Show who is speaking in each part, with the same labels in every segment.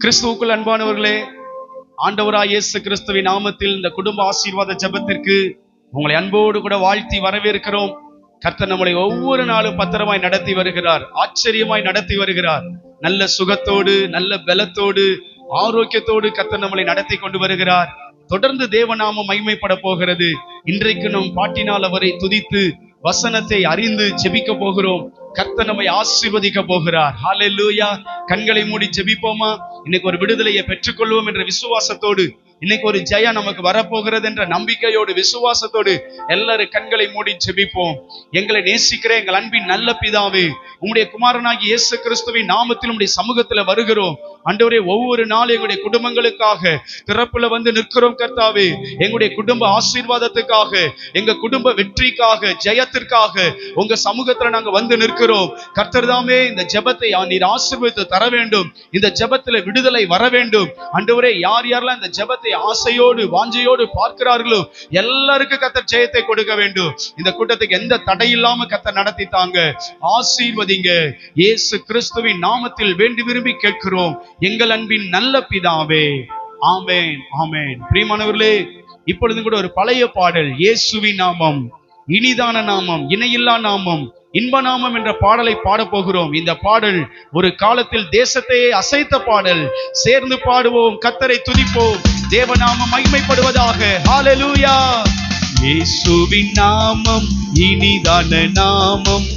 Speaker 1: கிறிஸ்துவுக்குள் அன்பானவர்களே, ஆண்டவராய் இயேசு கிறிஸ்துவின் நாமத்தில் இந்த குடும்ப ஆசீர்வாத ஜெபத்திற்கு உங்களை அன்போடு கூட வாழ்த்தி வரவேற்கிறோம். கர்த்தர் நம்மளை ஒவ்வொரு நாளும் பத்திரமாய் நடத்தி வருகிறார், ஆச்சரியமாய் நடத்தி வருகிறார். நல்ல சுகத்தோடு, நல்ல பலத்தோடு, ஆரோக்கியத்தோடு கர்த்தர் நம்மளை நடத்தி கொண்டு வருகிறார். தொடர்ந்து தேவநாமம் மகிமைப்பட போகிறது. இன்றைக்கு நம் பாட்டினால் அவரை துதித்து வசனத்தை அறிந்து ஜெபிக்க போகிறோம். கர்த்தர் நம்மை ஆசீர்வதிக்க போகிறார். ஹல்லேலூயா. கண்களை மூடி ஜெபிப்போமா? இன்னைக்கு ஒரு விடுதலையை பெற்றுக்கொள்வோம் என்ற விசுவாசத்தோடு, இன்னைக்கு ஒரு ஜெயம் நமக்கு வரப்போகிறது என்ற நம்பிக்கையோடு, விசுவாசத்தோடு எல்லாரும் கண்களை மூடி ஜெபிப்போம். எங்களை நேசிக்கிற எங்கள் அன்பின் நல்ல பிதாவே, உம்முடைய குமாரனாகிய இயேசு கிறிஸ்துவின் நாமத்தில் உம்முடைய சமூகத்துல வருகிறோம். ஆண்டவரே, ஒவ்வொரு நாளும் எங்களுடைய குடும்பங்களுக்காக திறப்புல வந்து நிற்கிறோம். கர்த்தாவே, எங்களுடைய குடும்ப ஆசீர்வாதத்துக்காக, எங்க குடும்ப வெற்றிக்காக, ஜெயத்திற்காக உங்க சமூகத்துல நாங்க வந்து நிற்கிறோம். கர்த்தர் தாமே இந்த ஜெபத்தை நீர் ஆசீர்வதித்து தர வேண்டும். இந்த ஜெபத்துல விடுதலை வர வேண்டும். ஆண்டவரே, யார் யாரெல்லாம் இந்த ஜெபத்தை ஆசையோடு வாஞ்சையோடு பார்க்கிறார்களோ எல்லாருக்கும் கர்த்தர் ஜெயத்தை கொடுக்க வேண்டும். இந்த கூட்டத்துக்கு எந்த தடை இல்லாம கர்த்தர் நடத்தி தாங்க, ஆசீர்வதிங்க. இயேசு கிறிஸ்துவின் நாமத்தில் வேண்டி விரும்பி கேட்கிறோம் எங்கள் அன்பின் நல்ல பிதாவே. ஆமென், ஆமென். பிரியமானவர்களே, இப்பொழுது கூட ஒரு பழைய பாடல், இயேசுவின் நாமம் இனிதான நாமம், இணையில்லா நாமம், இன்ப நாமம் என்ற பாடலை பாட போகிறோம். இந்த பாடல் ஒரு காலத்தில் தேசத்தையே அசைத்த பாடல். சேர்ந்து பாடுவோம், கர்த்தரை துதிப்போம், தேவநாமம் மகிமைப்படுவதாக. ஹல்லேலூயா. இயேசுவின் நாமம் இனிதான நாமம்,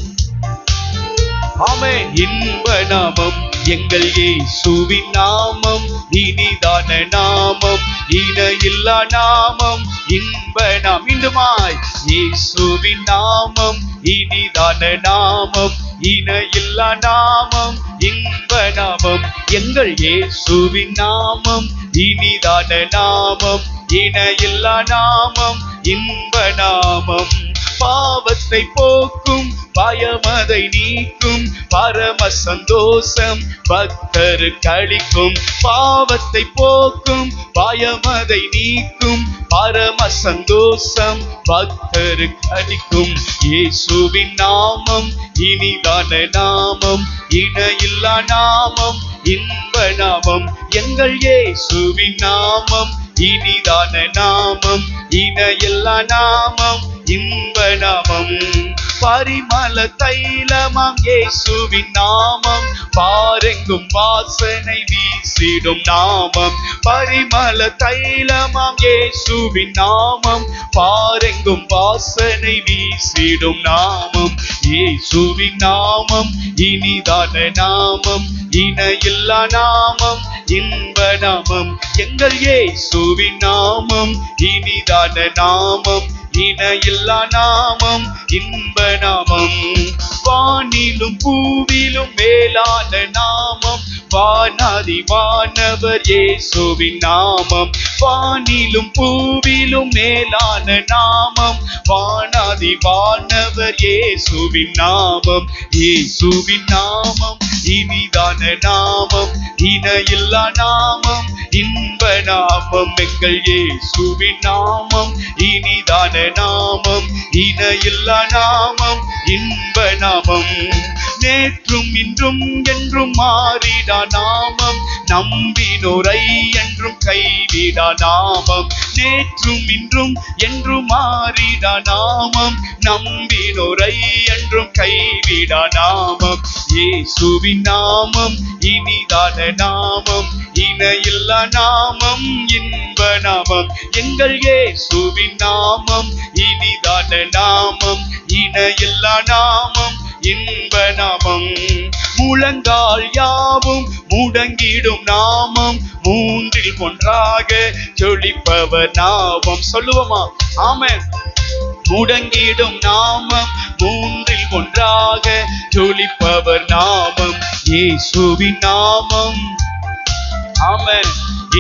Speaker 1: ஆமென், இன்ப நாமம், எங்கள் இயேசுவின் நாமம் இனிதான நாமம், இணையில்லா நாமம், இன்ப நாமம். மீண்டுமாய், இயேசுவின் நாமம் இனிதான நாமம், இணையில்லா நாமம், இன்ப நாமம், எங்கள் இயேசுவின் நாமம் இனிதான நாமம், இணையில்லா நாமம், இன்ப நாமம். பாவத்தை போக்கும், பயமதை நீக்கும், பரம சந்தோஷம் பக்தருக்கு அளிக்கும். பாவத்தை போக்கும், பயமதை நீக்கும், பரம சந்தோஷம் பக்தருக்கு அளிக்கும். இயேசுவின் நாமம் இனிதான நாமம், இணையில்லா நாமம், இன்ப நாமம், எங்கள் இயேசுவின் நாமம் இனிதான நாமம், இணையில்லா நாமம், இன்ப நாமம். பரிமள தைலமாம் இயேசுவின் நாமம், பாரெங்கும் வாசனை வீசிடும் நாமம். பரிமள தைலமாம் இயேசுவின் நாமம், பாரெங்கும் வாசனை வீசிடும் நாமம். இயேசுவின் நாமம் இனிதான நாமம், இணையில்லா நாமம், இன்ப நாமம், எங்கள் இயேசுவின் நாமம் இனிதான நாமம், இணையில்லா நாமம், இன்ப நாமம். வானிலும் பூவிலும் மேலான நாமம், வானாதி வானவர் இயேசுவின் நாமம். வானிலும் பூவிலும் மேலான நாமம், வானாதி வானவர் இயேசுவின் நாமம். இயேசுவின் நாமம் இனிதான நாமம், இணையில்லா நாமம், இன்ப நாமம், எங்கள் இயேசுவின் நாமம் இனிதான நாமம், இணையில்லா நாமம், இன்ப நாமம். நேற்றும் இன்றும் என்றும் மாறிடா நாமம், நம்பினோரை என்றும் கைவிடா நாமம். நேற்றும் இன்றும் என்றும் மாறிடா நாமம், நம்பினோரை என்றும் கைவிடா நாமம். இயேசுவின் நாமம் இனிதான நாமம், இணையில்லா நாமம், இன்ப நாமம், எங்கள் இயேசுவின் நாமம் இனிதான நாமம், இணையில்லா நாமம், இன்ப நாமம். முழங்கால் யாவும் முடங்கிடும் நாமம், மூன்றில் ஒன்றாக ஜொலிப்பவர் நாமம். சொல்லுவோமா? ஆமென். முடங்கிடும் நாமம், மூன்றில் ஒன்றாக ஜொலிப்பவர் நாமம், இயேசுவின் நாமம். ஆமென்.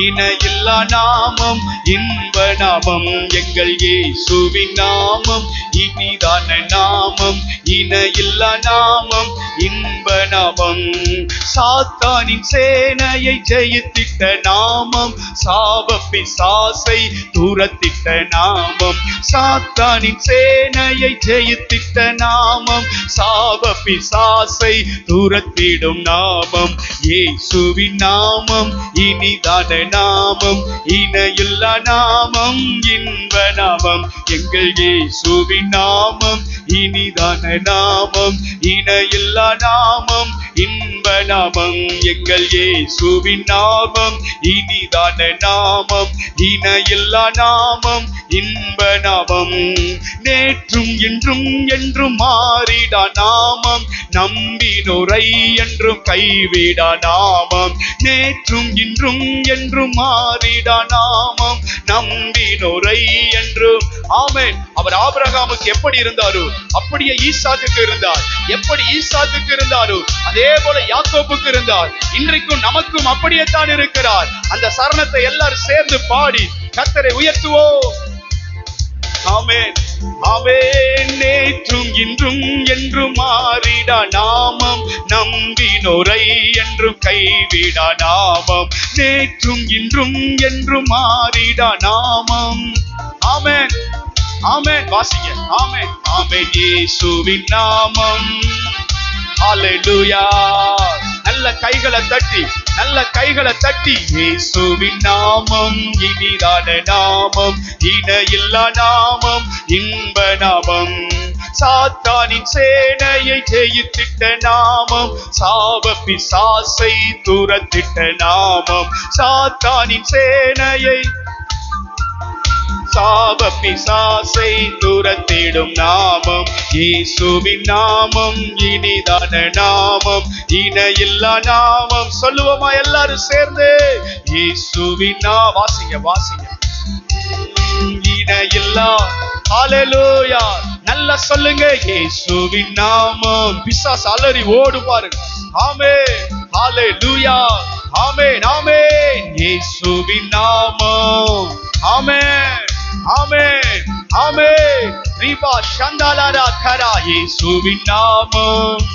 Speaker 1: இணையில்லா நாமம் இன்ப நாமம் எங்கள் இயேசுவின் நாமம் இனிதான நாமம் இணையில்லா நாமம் இன்ப நாமம் சாத்தானின் சேனையை ஜெயித்திட்ட நாமம் சாப பிசாசை தூரத்திட்ட நாமம் சாத்தானின் சேனையை ஜெயித்திட்ட நாமம் சாப பிசாசை தூரத்திடும் நாமம் இயேசுவின் நாமம் இனிதான நாமம் இணையில்லா நாமம் இன்ப நாமம் எங்கள் இயேசுவின் நாமம் இனிதான நாமம் இணையில்லா நாமம் இன்ப நாமம் எங்கள் இயேசுவின் நாமம் இனிதான நாமம் இணையில்லா நாமம் இன்ப நாமம் நேற்றும் இன்றும் என்றும் மாறிடா நாமம் நம்பினோரை என்றும் கைவிடா நாமம் நேற்றும் இன்றும் என்றும் மாறிடா நாமம் நம்பினோரை என்றும் ஆமென். அவர் ஆபிரகாமுக்கு எப்படி இருந்தாரோ அப்படியே ஈசாக்குக்கு இருந்தார். எப்படி ஈசாக்குக்கு இருந்தாரோ அதே போல யாக்கோபுக்கு இருந்தார். இன்றைக்கும் நமக்கும் அப்படியே தான் இருக்கிறார். அந்த சரணத்தை எல்லாரும் சேர்ந்து பாடி கர்த்தரை உயர்த்துவோம். ஆமென் ஆமென். நேற்றும் இன்றும் என்றும் மாறிடா நாமம் நம்பினோரை என்றும் கைவிடா நாமம் நேற்றும் இன்றும் என்றும் மாறிடா நாமம். ஆமென் ஆமென். வாசிங்க. ஆமென் ஆமென். இயேசுவின் நாமம் ஹல்லேலூயா. நல்ல கைகளை தட்டி இயேசுவின் நாமம் இனிதான நாமம் இணையில்லா நாமம் இன்ப நாமம் சாத்தானின் சேனையை ஜெயித்திட்ட நாமம் சாப பிசாசை தூரத்திட்ட நாமம் சாத்தானின் சேனையை சாப பிசாசை துரத்திடும் நாமம் இயேசுவின் நாமம் இனிதான நாமம் இணையில்லா நாமம். சொல்லுவோமா எல்லாரும் சேர்ந்து இயேசுவின் வாசிங்க இணையில்லா. ஹல்லேலூயா. நல்லா சொல்லுங்க இயேசுவின் நாமம். பிசாசு அலறி ஓடு பாருங்க. ஆமென் ஹல்லேலூயா. ஆமென் ஆமென். இயேசுவின் நாமம். ஆமென் ஆமென் ஆமென். ரீபா சந்தாலாரா கரா. இயேசுவின் நாமம்.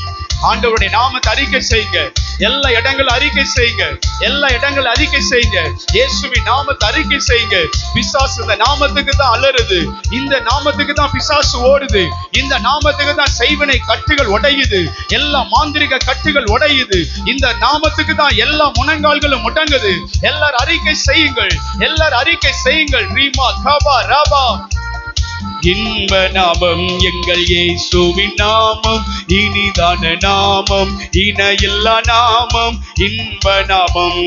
Speaker 1: ஆண்டவருடைய நாமத்தை அறிக்கை செய்யுங்க. எல்லா இடங்களும் அறிக்கை செய்யுங்க. எல்லா இடங்களும் அறிக்கை செய்யுங்க. இயேசுவின் நாமத்தை அறிக்கை செய்யுங்க. பிசாசு இந்த நாமத்துக்கு தான் அலறுது. இந்த நாமத்துக்கு தான் பிசாசு ஓடுது. இந்த நாமத்துக்கு தான் செய்வினை கட்டுகள் உடையுது. எல்லா மாந்திரிக கட்டுகள் உடையுது. இந்த நாமத்துக்கு தான் எல்லா முழங்கால்களும் முடங்குது. எல்லாரும் அறிக்கை செய்யுங்கள். எல்லாரும் அறிக்கை செய்யுங்கள். ரீமா கபா ரபா. இன்ப நாமம் எங்கள் இயேசுவின் நாமம் இனிதான நாமம் இணையில்லா நாமம் இன்ப நாமம்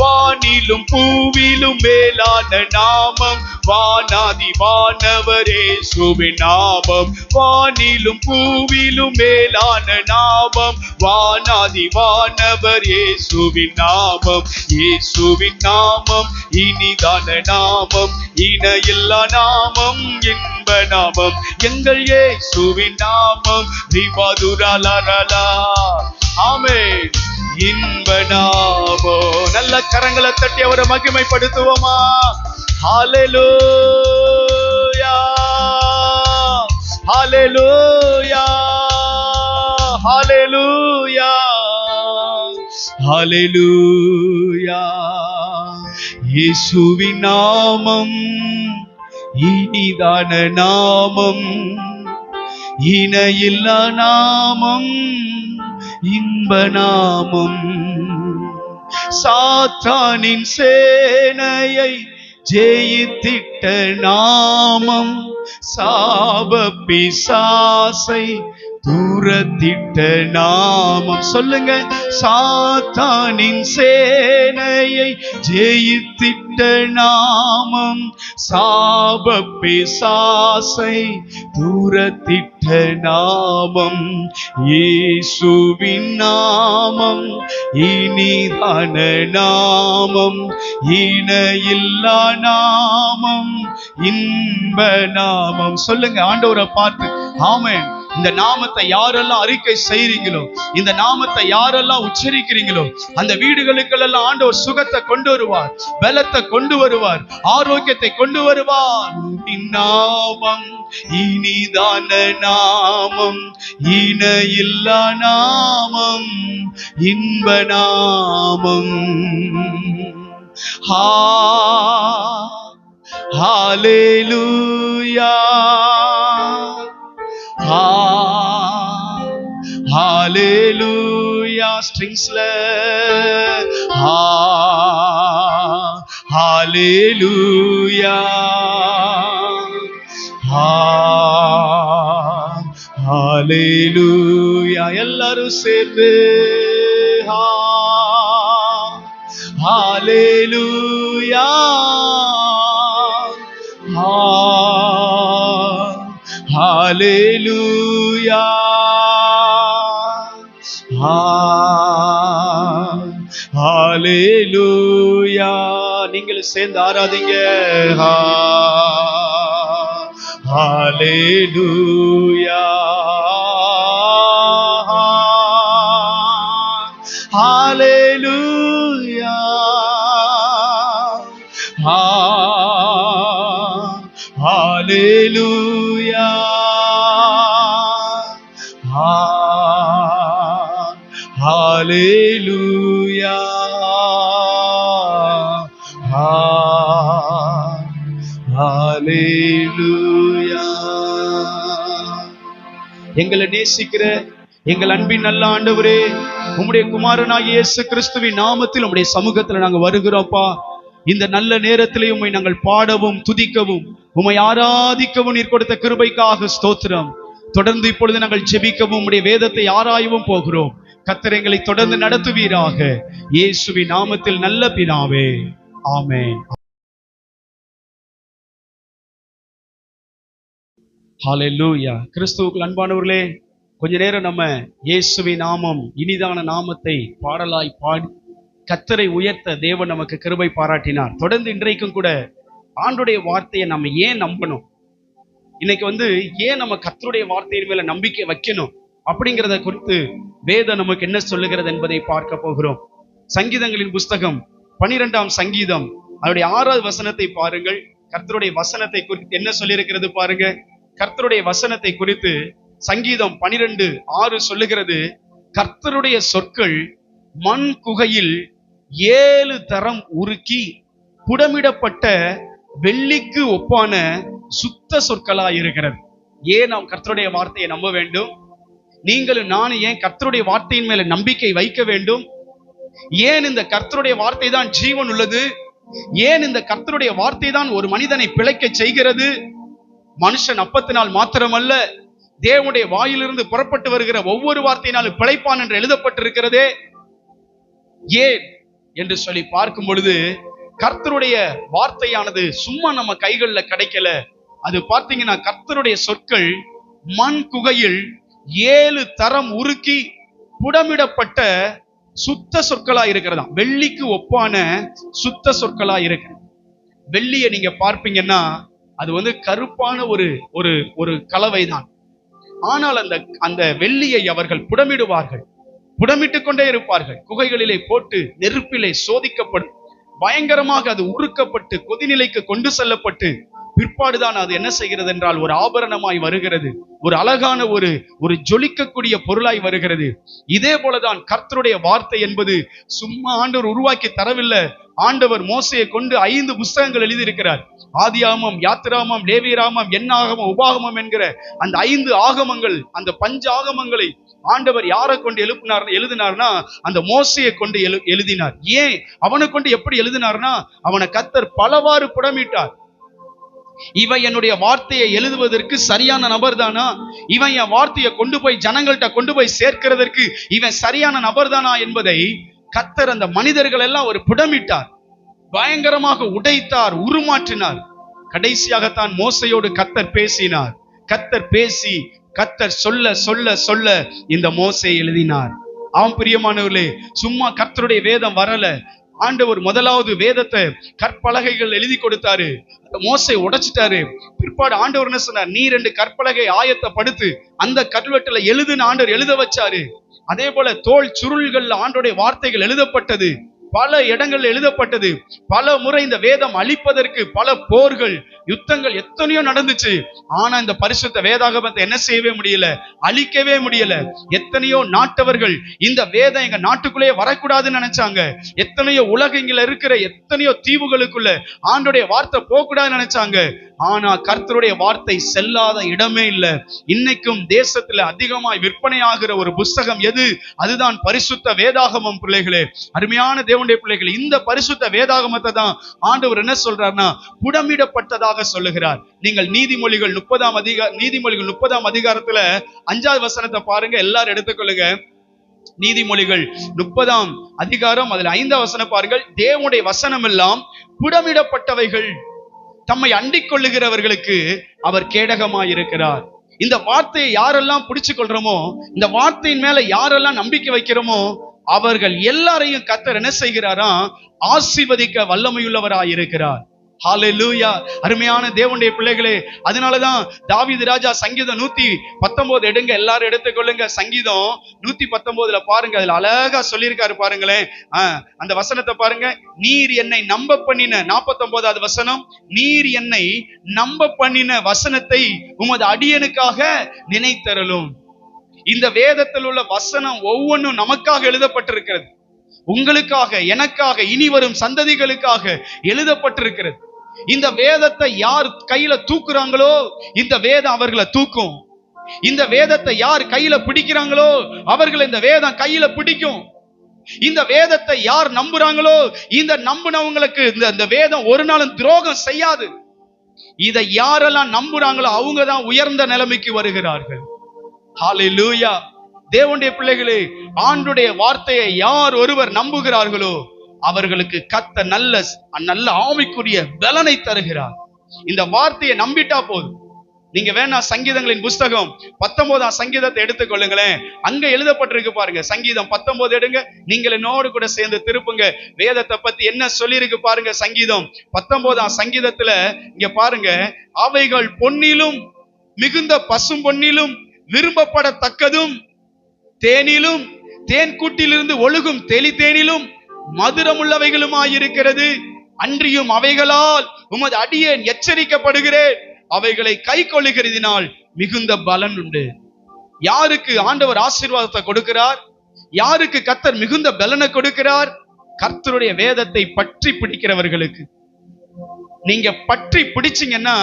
Speaker 1: வானிலும் பூவிலும் மேலான நாமம் வானாதி வானவர் இயேசுவின் நாமம் வானிலும் பூவிலும் மேலான நாமம் வானாதி வானவர் இயேசுவின் நாமம் இயேசுவின் நாமம் இனிதான நாமம் இணையில்லா நாமம் இன்ப நாமம் எங்கள் இயேசுவின் நாமம் ரிவாதுரலலலா. ஆமென். இன்ப நாமம். நல்ல கரங்களை தட்டி அவரை மகிமைப்படுத்துவோமா? ஹல்லேலூயா ஹல்லேலூயா ஹல்லேலூயா ஹல்லேலூயா. இயேசுவின் நாமம் இனிதான நாமம் இணையில்லா நாமம் இன்ப நாமம் சாத்தானின் சேனையை ஜெயித்திட்ட நாமம் சாப பிசாசை தூரத்திட்ட நாமம். சொல்லுங்க. சாத்தானின் சேனையை ஜெயித்திட்ட நாமம் சாப பிசாசை தூரத்திட்ட நாமம் இயேசுவின் நாமம் இனிதான நாமம் இணையில்லா நாமம் இன்ப நாமம். சொல்லுங்க ஆண்டவரை பார்த்து. ஆமென் இந்த நாமத்தை யாரெல்லாம் அறிக்கை செய்றீங்களோ, இந்த நாமத்தை யாரெல்லாம் உச்சரிக்கிறீங்களோ, அந்த வீடுகளுக்கெல்லாம் ஆண்டவர் சுகத்தை கொண்டு வருவார், பலத்தை கொண்டு வருவார், ஆரோக்கியத்தை கொண்டு வருவார். நாமம் இனிதான நாமம், இணையில்லா நாமம், இன்ப நாமம். ஹalleluya, ஹalleluya. ஸ்ட்ரிங்ஸ்ல ஹalleluya, ஹalleluya. எல்லாரும் சேர்ந்து ஹalleluya, ஹalleluya, ஹalleluya. நீங்கள் சேர்ந்து ஆராதிங்க. ஹalleluya, ஹalleluya, ஹalleluya, ஹalleluya, ஹalleluya. எங்களை நேசிக்கிற எங்கள் அன்பின் நல்ல ஆண்டவரே, உம்முடைய குமாரனாகிய இயேசு கிறிஸ்துவின் நாமத்தில் உம்முடைய சமூகத்தில் நாங்கள் வருகிறோம்ப்பா. இந்த நல்ல நேரத்திலே உம்மை நாங்கள் பாடவும் துதிக்கவும் உம்மை ஆராதிக்கவும் நீர் கொடுத்த கிருபைக்காக ஸ்தோத்திரம். தொடர்ந்து இப்பொழுது நாங்கள் ஜெபிக்கவும் உம்முடைய வேதத்தை ஆராயவும் போகிறோம். கர்த்தர் எங்களை தொடர்ந்து நடத்துவீராக. இயேசுவின் நாமத்தில் நல்ல பிதாவே, ஆமென். ஹalleluya. கிறிஸ்துவுக்குள் அன்பானவர்களே, கொஞ்ச நேரம் நம்ம இயேசுவின் நாமம் இனிதான நாமத்தை பாடலாய் பாடி கர்த்தரை உயர்த்த தேவன் நமக்கு கிருபை பாராட்டினார். தொடர்ந்து இன்றைக்கும் கூட ஆண்டுடைய வார்த்தையை நம்ம ஏன் நம்பணும், இன்னைக்கு ஏன் நம்ம கர்த்தருடைய வார்த்தையின் மேல நம்பிக்கை வைக்கணும் அப்படிங்கிறத குறித்து வேதம் நமக்கு என்ன சொல்லுகிறது என்பதை பார்க்க போகிறோம். சங்கீதங்களின் புஸ்தகம் 12ஆம் சங்கீதம் அதனுடைய 6வது வசனத்தை பாருங்கள். கர்த்தருடைய வசனத்தை குறித்து என்ன சொல்லியிருக்கிறது பாருங்க. கர்த்தருடைய வசனத்தை குறித்து சங்கீதம் 12:6 சொல்லுகிறது, கர்த்தருடைய சொற்கள் மண் குகையில் 7 தரம் உருக்கி புடமிடப்பட்ட வெள்ளிக்கு ஒப்பான சுத்த சொற்களா இருக்கிறது. ஏன் நாம் கர்த்தருடைய வார்த்தையை நம்ப வேண்டும்? நீங்களும் நானும் ஏன் கர்த்தருடைய வார்த்தையின் மேல நம்பிக்கை வைக்க வேண்டும்? ஏன் இந்த கர்த்தருடைய வார்த்தை தான் ஜீவன் உள்ளது? ஏன் இந்த கர்த்தருடைய வார்த்தை தான் ஒரு மனிதனை பிழைக்க செய்கிறது? மனுஷன் அப்பத்தினால் மாத்திரமல்ல, தேவனுடைய வாயிலிருந்து புறப்பட்டு வருகிற ஒவ்வொரு வார்த்தையினாலும் பிழைப்பான் என்று எழுதப்பட்டிருக்கிறதே. ஏன் என்று சொல்லி பார்க்கும் பொழுது, கர்த்தருடைய வார்த்தையானது சும்மா நம்ம கைகள்ல கிடைக்கல. அது பார்த்தீங்கன்னா கர்த்தருடைய சொற்கள் மண் குகையில் 7 தரம் உருக்கி புடமிடப்பட்ட சுத்த சொற்களா இருக்கிறதா. வெள்ளிக்கு ஒப்பான சுத்த சொற்களா இருக்கு. வெள்ளியை நீங்க பார்ப்பீங்கன்னா அது கருப்பான ஒரு கலவை தான். ஆனால் அந்த வெள்ளியை அவர்கள் புடமிடுவார்கள், புடமிட்டு கொண்டே இருப்பார்கள். குகைகளிலே போட்டு நெருப்பிலே சோதிக்கப்படும், பயங்கரமாக அது உருக்கப்பட்டு கொதிநிலைக்கு கொண்டு செல்லப்பட்டு பிற்பாடுதான் அது என்ன செய்கிறது என்றால் ஒரு ஆபரணமாய் வருகிறது, ஒரு அழகான ஒரு ஜொலிக்கக்கூடிய பொருளாய் வருகிறது. இதே போலதான் கர்த்தருடைய வார்த்தை என்பது சும்மா ஆண்டவர் உருவாக்கி தரவில்லை. ஆண்டவர் மோசையை கொண்டு 5 புஸ்தகங்கள் எழுதியிருக்கிறார். ஆதியாகமம், யாத்திராகமம், லேவியராகமம், என்னாகமம், உபாகமம் என்கிற அந்த 5 ஆகமங்கள், அந்த பஞ்ச ஆகமங்களை ஆண்டவர் யாரை கொண்டு எழுதினார்னா அந்த மோசையை கொண்டு எழுதினார். ஏன் அவனை கொண்டு எப்படி எழுதினார்னா, அவனை கர்த்தர் பலவாறு புடமிட்டார். இவன் என்னுடைய வார்த்தையை எழுதுவதற்கு சரியான நபர் தானா? இவன் என் வார்த்தையை கொண்டு போய் ஜனங்கள்கிட்ட கொண்டு போய் சேர்க்கிறதற்கு இவன் சரியான நபர் தானா என்பதை கர்த்தர் அந்த மனிதர்கள் எல்லாம் ஒரு புடமிட்டார், பயங்கரமாக உடைத்தார், உருமாற்றினார். கடைசியாகத்தான் மோசையோடு கர்த்தர் பேசினார். கர்த்தர் பேசி கர்த்தர் சொல்ல சொல்ல சொல்ல இந்த மோசை எழுதினார். ஆம் பிரியமானவர்களே, சும்மா கர்த்தருடைய வேதம் வரல, ஆண்டவர் முதலாவது வேதத்தை கற்பலகைகள் எழுதி கொடுத்தாரு. மோசே உடைச்சிட்டாரு. பிற்பாடு ஆண்டவர் என்ன சொன்னார்? நீ 2 கற்பலகை ஆயத்தப்படுத்து, அந்த கல்வெட்டுல எழுதுன்னு ஆண்டவர் எழுத வச்சாரு. அதே போல தோல் சுருள்கள் ஆண்டோடைய வார்த்தைகள் எழுதப்பட்டது, பல இடங்கள் எழுதப்பட்டது. பல முறை இந்த வேதம் அழிப்பதற்கு பல போர்கள், யுத்தங்கள் எத்தனையோ நடந்துச்சு. ஆனா இந்த பரிசுத்த வேதாகமத்தை என்ன செய்யவே முடியல, அழிக்கவே முடியல. எத்தனையோ நாட்டவர்கள் இந்த வேதம் எங்க நாட்டுக்குள்ளே வரக்கூடாதுன்னு நினைச்சாங்க. எத்தனையோ உலகங்கள இருக்கிற எத்தனையோ தீவுகளுக்குள்ள ஆண்டோடைய வார்த்தை போகக்கூடாதுன்னு நினைச்சாங்க. ஆனா கர்த்தருடைய வார்த்தை செல்லாத இடமே இல்ல. இன்னைக்கும் தேசத்துல அதிகமாய் விற்பனை ஆகிற ஒரு புஸ்தகம் எது? அதுதான் பரிசுத்த வேதாகமம். பிள்ளைகளே, அருமையான தேவனுடைய பிள்ளைகளே, இந்த பரிசுத்த வேதாகமத்தை தான் ஆண்டவர் என்ன சொல்றாருன்னா புடமிடப்பட்டதாக சொல்லுகிறார். நீங்கள் நீதிமொழிகள் 30ஆம் அதிகாரத்துல 5வது வசனத்தை பாருங்க, எல்லாரும் எடுத்துக்கொள்ளுங்க. நீதிமொழிகள் 30ஆம் அதிகாரம், அதுல 5வது வசனம் பாருங்கள். தேவனுடைய வசனம் எல்லாம் புடமிடப்பட்டவைகள், தம்மை அண்டிக் கொள்ளுகிறவர்களுக்கு அவர் கேடகமாயிருக்கிறார். இந்த வார்த்தையை யாரெல்லாம் பிடிச்சு கொள்றோமோ, இந்த வார்த்தையின் மேல யாரெல்லாம் நம்பிக்கை வைக்கிறோமோ, அவர்கள் எல்லாரையும் கர்த்தர் என்ன செய்கிறாரா? ஆசீர்வதிக்க வல்லமையுள்ளவராயிருக்கிறார். ஹல்லேலூயா. அருமையான தேவனுடைய பிள்ளைகளே, அதனாலதான் தாவீது ராஜா சங்கீதம் 119 எடுங்க, எல்லாரும் எடுத்துக்கொள்ளுங்க. சங்கீதம் 119 பாருங்க, அதுல அழகா சொல்லியிருக்காரு பாருங்களேன். அந்த வசனத்தை பாருங்க. நீர் என்னை நம்ப பண்ணின, 49வது வசனம், நீர் என்னை நம்ப பண்ணின வசனத்தை உமது அடியனுக்காக நினைத்தருளும். இந்த வேதத்தில் உள்ள வசனம் ஒவ்வொன்றும் நமக்காக எழுதப்பட்டிருக்கிறது. உங்களுக்காக, எனக்காக, இனி வரும் சந்ததிகளுக்காக எழுதப்பட்டிருக்கிறது. இந்த வேதத்தை யார் கையில தூக்குறாங்களோ, இந்த வேதம் அவர்களை தூக்கும். இந்த வேதத்தை யார் கையில பிடிக்கிறாங்களோ, அவர்களை இந்த வேதம் கையில பிடிக்கும். இந்த வேதத்தை யார் நம்புறாங்களோ, இந்த நம்புனவங்களுக்கு இந்த வேதம் ஒரு நாளும் துரோகம் செய்யாது. இதை யாரெல்லாம் நம்புறாங்களோ அவங்க தான் உயர்ந்த நிலைமைக்கு வருகிறார்கள். ஹல்லேலூயா. தேவனுடைய பிள்ளைகளே, ஆண்டுடைய வார்த்தையை யார் ஒருவர் நம்புகிறார்களோ அவர்களுக்கு கர்த்தர் நல்ல ஆவிக்குரிய பலனை தருகிறார். இந்த வார்த்தையை நம்பிட்டா போதும். நீங்க வேணா சங்கீதங்களின் புஸ்தகம் 19ஆம் சங்கீதத்தை எடுத்துக்கொள்ளுங்களேன். அங்க எழுதப்பட்டிருக்கு பாருங்க. சங்கீதம் 19 எடுங்க, நீங்கள் என்னோடு கூட சேர்ந்து திருப்புங்க. வேதத்தை பத்தி என்ன சொல்லி இருக்கு பாருங்க. சங்கீதம் 19ஆம் சங்கீதத்துல இங்க பாருங்க. அவைகள் பொன்னிலும் மிகுந்த பசும் பொன்னிலும் விரும்பப்படத்தக்கதும், தேனிலும் தேன் கூட்டிலிருந்து ஒழுகும் தெளி தேனிலும் மதுரமுள்ளவைகளுமாயிருக்கிறது. அன்றியும் அவைகளால் உமது அடியேன் எச்சரிக்கப்படுகிறேன். அவைகளை கை கொள்ளுகிறதினால் மிகுந்த பலன் உண்டு. யாருக்கு ஆண்டவர் ஆசீர்வாதத்தை கொடுக்கிறார்? யாருக்கு கர்த்தர் மிகுந்த பலனை கொடுக்கிறார்? கர்த்தருடைய வேதத்தை பற்றி பிடிக்கிறவர்களுக்கு. நீங்க பற்றி பிடிச்சீங்கன்னா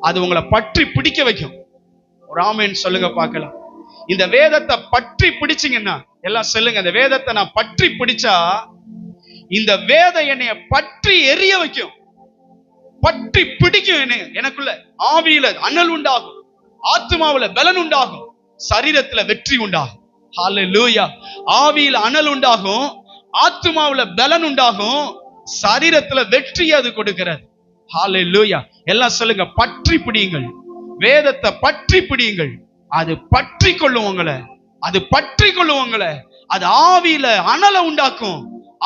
Speaker 1: அது உங்களை பற்றி பிடிக்க வைக்கும். ஒரு ஆமென் சொல்லுங்க பார்க்கலாம். இந்த வேதத்தை பற்றி பிடிச்சீங்கன்னா எல்லாம் சொல்லுங்க, இந்த வேதத்தை நான் பற்றி பிடிச்சா இந்த வேதம் என்னைய பற்றி எரிய வைக்கும், பற்றி பிடிக்கும். எனக்குள்ள ஆவியில அனல் உண்டாகும், ஆத்மாவுல பலன் உண்டாகும், சரீரத்துல வெற்றி உண்டாகும். ஹல்லேலூயா. ஆவியில அனல் உண்டாகும், ஆத்மாவுல பலன் உண்டாகும், சரீரத்துல வெற்றி அது கொடுக்கிறது. ஹல்லேலூயா. எல்லாம் சொல்லுங்க, பற்றி பிடியுங்கள். வேதத்தை பற்றி பிடியுங்கள். அது பற்றி கொள்ளும் உங்களை, அது பற்றி கொள்ளும் உங்களை. அது ஆவியில அனலை உண்டாக்கும்,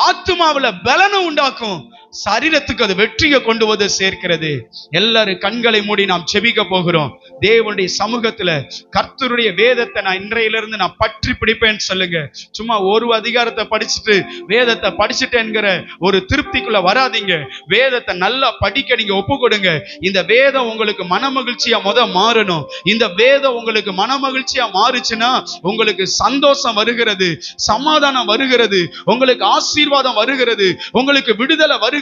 Speaker 1: ஆத்மாவுல பலனை உண்டாக்கும், சரீரத்துக்கு அது வெற்றியை கொண்டு வந்து சேர்க்கிறது. எல்லாரும் கண்களை மூடி நாம் செபிக்க போகிறோம். தேவனுடைய சமூகத்துல கர்த்தருடைய வேதத்தை நான் இன்றையிலிருந்து நான் பற்றி பிடிப்பேன்னு சொல்லுங்க. சும்மா ஒரு அதிகாரத்தை படிச்சுட்டு வேதத்தை படிச்சுட்டேங்கிற ஒரு திருப்திக்குள்ள வராதீங்க. வேதத்தை நல்லா படிக்க நீங்க ஒப்பு கொடுங்க. இந்த வேதம் உங்களுக்கு மன மகிழ்ச்சியா மாறணும். இந்த வேதம் உங்களுக்கு மன மகிழ்ச்சியா மாறுச்சுன்னா உங்களுக்கு சந்தோஷம் வருகிறது, சமாதானம் வருகிறது, உங்களுக்கு ஆசீர்வாதம் வருகிறது, உங்களுக்கு விடுதலை வருகிறது,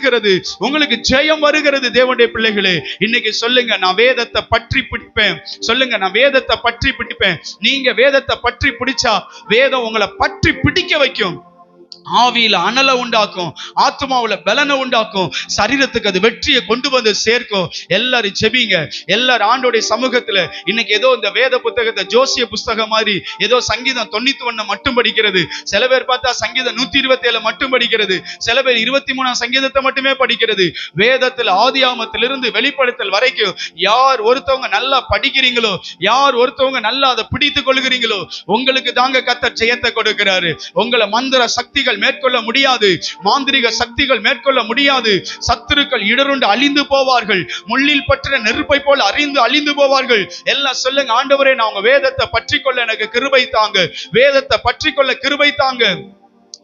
Speaker 1: உங்களுக்கு ஜெயம் வருகிறது. தேவனுடைய பிள்ளைகளே, இன்னைக்கு சொல்லுங்க, நான் வேதத்தை பற்றி பிடிப்பேன். சொல்லுங்க, நான் வேதத்தை பற்றி பிடிப்பேன். நீங்க வேதத்தை பற்றி பிடிச்சா வேதம் உங்களை பற்றி பிடிக்க வைக்கும். ஆவியில அனலை உண்டாக்கும், ஆத்மாவுல பலனை உண்டாக்கும், சரீரத்துக்கு அது வெற்றியை கொண்டு வந்து சேர்க்கும். எல்லாரும் செபிங்க. எல்லாரும் ஆண்டோடைய சமூகத்துல இன்னைக்கு ஏதோ இந்த வேத புத்தகத்தை ஜோசிய புஸ்தகம் மாதிரி ஏதோ சங்கீதம் 91 மட்டும் படிக்கிறது. சில பேர் பார்த்தா சங்கீதம் 127 மட்டும் படிக்கிறது. சில பேர் 23ஆம் சங்கீதத்தை மட்டுமே படிக்கிறது. வேதத்தில் ஆதியாகமத்திலிருந்து வெளிப்படுத்தல் வரைக்கும் யார் ஒருத்தவங்க நல்லா படிக்கிறீங்களோ, யார் ஒருத்தவங்க நல்லா அதை பிடித்துக் கொள்கிறீங்களோ, உங்களுக்கு தாங்க கர்த்தர் ஜெயத்தை கொடுக்கிறாரு. உங்களை மந்திர சக்திகள் வல்லமைகள் மேற்கொள்ள முடியாது, மாந்திரிக சக்திகள் மேற்கொள்ள முடியாது. சத்துருக்கள் இடருண்டு அழிந்து போவார்கள், முள்ளில் பற்றின நெருப்பை போல் அழிந்து போவார்கள். எல்லாம் சொல்லுங்க, ஆண்டவரே நான் உங்க வேதத்தை பற்றிக்கொள்ள எனக்கு கிருபை தாங்க, வேதத்தை பற்றிக்கொள்ள கிருபை தாங்க.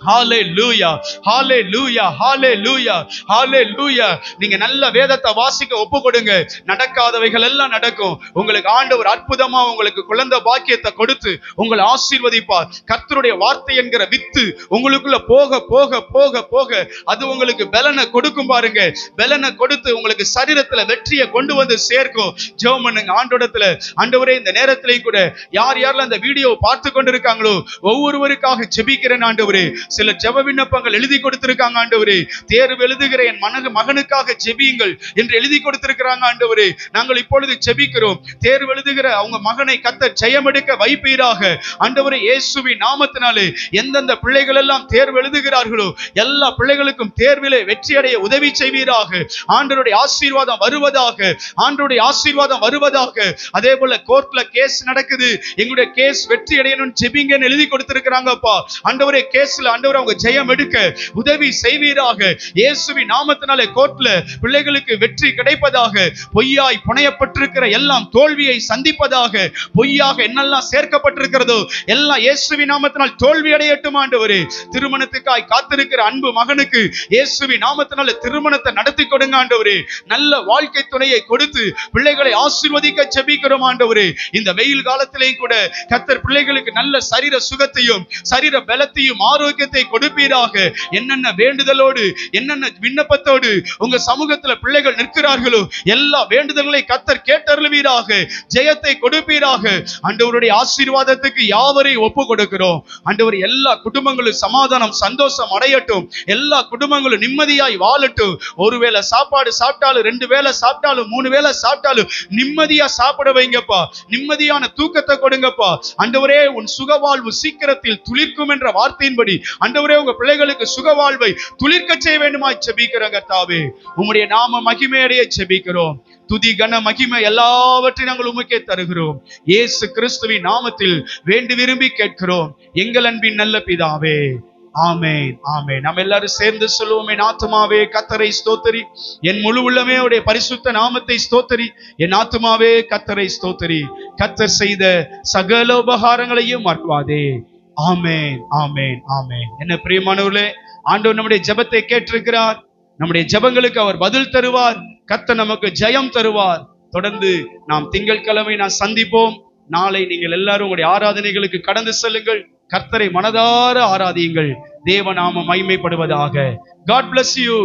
Speaker 1: ஹalleluya, ஹalleluya, ஹalleluya, ஹalleluya. நீங்க நல்ல வேதத்தை வாசிக்க ஒப்பு கொடுங்க, நடக்காதவைகள் எல்லாம் நடக்கும். உங்களுக்கு ஆண்டவர் அற்புதமா உங்களுக்கு குழந்தை பாக்கியத்தை கொடுத்து உங்களை ஆசீர்வதிப்பார். கர்த்தருடைய வார்த்தை என்கிற வித்து உங்களுக்குள்ள போக போக போக போக அது உங்களுக்கு பலனை கொடுக்கும். பாருங்க, பலனை கொடுத்து உங்களுக்கு சரீரத்துல வெற்றியை கொண்டு வந்து சேர்க்கும். ஜெபம் பண்ணுங்க ஆண்டவரிடத்துல, ஆண்டவரே இந்த நேரத்திலேயும் கூட யார் யாரெல்லாம் அந்த வீடியோ பார்த்து கொண்டிருக்காங்களோ ஒவ்வொருவருக்காக ஜெபிக்கிறேன் ஆண்டவரே. சில ஜெப விண்ணப்பங்கள் எழுதி கொடுத்திருக்காங்க ஆண்டவரே. தேர்வு எழுதுகிற என் மகனுக்காக ஜெபியுங்கள் என்று எழுதி கொடுத்திருக்கிறாங்க ஆண்டவரே. நாங்கள் இப்பொழுது ஜெபிக்கிறோம். தேர்வு எழுதுகிற அவங்க மகனை கர்த்தர் ஜெயமெடுக்க வைப்பீராக ஆண்டவரே. இயேசுவின் நாமத்தினாலே எந்தெந்த பிள்ளைகள் எல்லாம் தேர்வு எழுதுகிறார்களோ எல்லா பிள்ளைகளுக்கும் தேர்விலே வெற்றி அடைய உதவி செய்வீராக. ஆண்டவருடைய ஆசீர்வாதம் வருவதாக, ஆண்டவருடைய ஆசீர்வாதம் வருவதாக. அதே போல கோர்ட்ல கேஸ் நடக்குது, எங்களுடைய கேஸ் வெற்றி அடையணும் ஜெபிங்கன்னு எழுதி கொடுத்திருக்கிறாங்கப்பா. ஆண்டவரே கேஸ்ல ஆண்டவரே அவங்க ஜெயம் எடுக்க உதவி செய்வீராக. இயேசுவின் நாமத்தினாலே கோர்ட்ல பிள்ளைகளுக்கு வெற்றி கிடைப்பதாக. பொய்யாய் புனையப்பட்டிருக்கிற எல்லாம் தோல்வியை சந்திப்பதாக. பொய்யாக என்னெல்லாம் சேர்க்கப்பட்டிருக்கிறதோ எல்லாம் இயேசுவின் நாமத்தினால் தோல்வி அடையட்டும் ஆண்டவரே. திருமணத்துக்காய் காத்திருக்கிற அன்பு மகனுக்கு இயேசுவின் நாமத்தினாலே திருமணத்தை நடத்தி கொடுங்க ஆண்டவரே. நல்ல வாழ்க்கை துணையை கொடுத்து பிள்ளைகளை ஆசீர்வதிக்க ஜெபிக்கிறோம் ஆண்டவரே. இந்த வெயில் காலத்திலேயும் கூட கர்த்தர் பிள்ளைகளுக்கு நல்ல சரீர சுகத்தையும் சரீர பலத்தையும் ஆரோக்கியத்தை கொடுப்பீராக. என்னென்ன வேண்டுதலோடு என்னென்ன விண்ணப்பத்தோடு உங்க சமூகத்துல பிள்ளைகள் நிற்கிறார்களோ எல்லா வேண்டுதல்களை கர்த்தர் கேட்டருளுவீராக, ஜெயத்தை கொடுப்பீராக. ஆண்டவருடைய ஆசீர்வாதத்துக்கு யாவரையும் ஒப்பு கொடுக்கிறோம் ஆண்டவர். எல்லா குடும்பங்களும் சமாதானம் சந்தோஷம் அடையட்டும், எல்லா குடும்பங்களும் நிம்மதியாய் வாழட்டும். ஒருவேளை சாப்பாடு சாப்பிட்டாலும், 2 வேளை சாப்பிட்டாலும், 3 வேளை சாப்பிட்டாலும் நிம்மதியா சாப்பிட வைங்கப்பா. நிம்மதியான தூக்கத்தை கொடுங்கப்பா ஆண்டவரே. உன் சுகவாழ்வு சீக்கிரத்தில் துளிர்க்கும் என்ற வார்த்தையின்படி ஆண்டவரே உங்க பிள்ளைகளுக்கு சுகவாழ்வை துளிர்க்க செய்ய வேண்டுமாய் ஜெபிக்கிறோம் கர்த்தாவே. உம்முடைய நாம மகிமையடைய ஜெபிக்கிறோம். துதி கன மகிமை எல்லாவற்றையும் நாங்கள் உமக்கே தருகிறோம். இயேசு கிறிஸ்துவின் நாமத்தில் வேண்டி விரும்பி கேட்கிறோம் எங்கள் அன்பின் நல்ல பிதாவே, ஆமென், ஆமென். நம்ம எல்லாரும் சேர்ந்து சொல்லுவோம், என் ஆத்துமாவே கர்த்தரை ஸ்தோத்திரி, என் முழு உள்ளமே உடைய பரிசுத்த நாமத்தை ஸ்தோத்திரி, என் ஆத்துமாவே கர்த்தரை ஸ்தோத்திரி, கர்த்தர் செய்த சகல உபகாரங்களையும் மறவாதே. ஆமென், ஆமென், ஆமென். என்ன பிரியமானவர்களே, ஆண்டவர் நம்முடைய ஜெபத்தை கேட்டிருக்கிறார். நம்முடைய ஜெபங்களுக்கு அவர் பதில் தருவார். கர்த்தர் நமக்கு ஜெயம் தருவார். தொடர்ந்து நாம் திங்கட்கிழமை சந்திப்போம். நாளை நீங்கள் எல்லாரும் உங்களுடைய ஆராதனைகளுக்கு கடந்து செல்லுங்கள். கர்த்தரை மனதார ஆராதியுங்கள். தேவ நாமம் மகிமைப்படுவதாக. God bless you.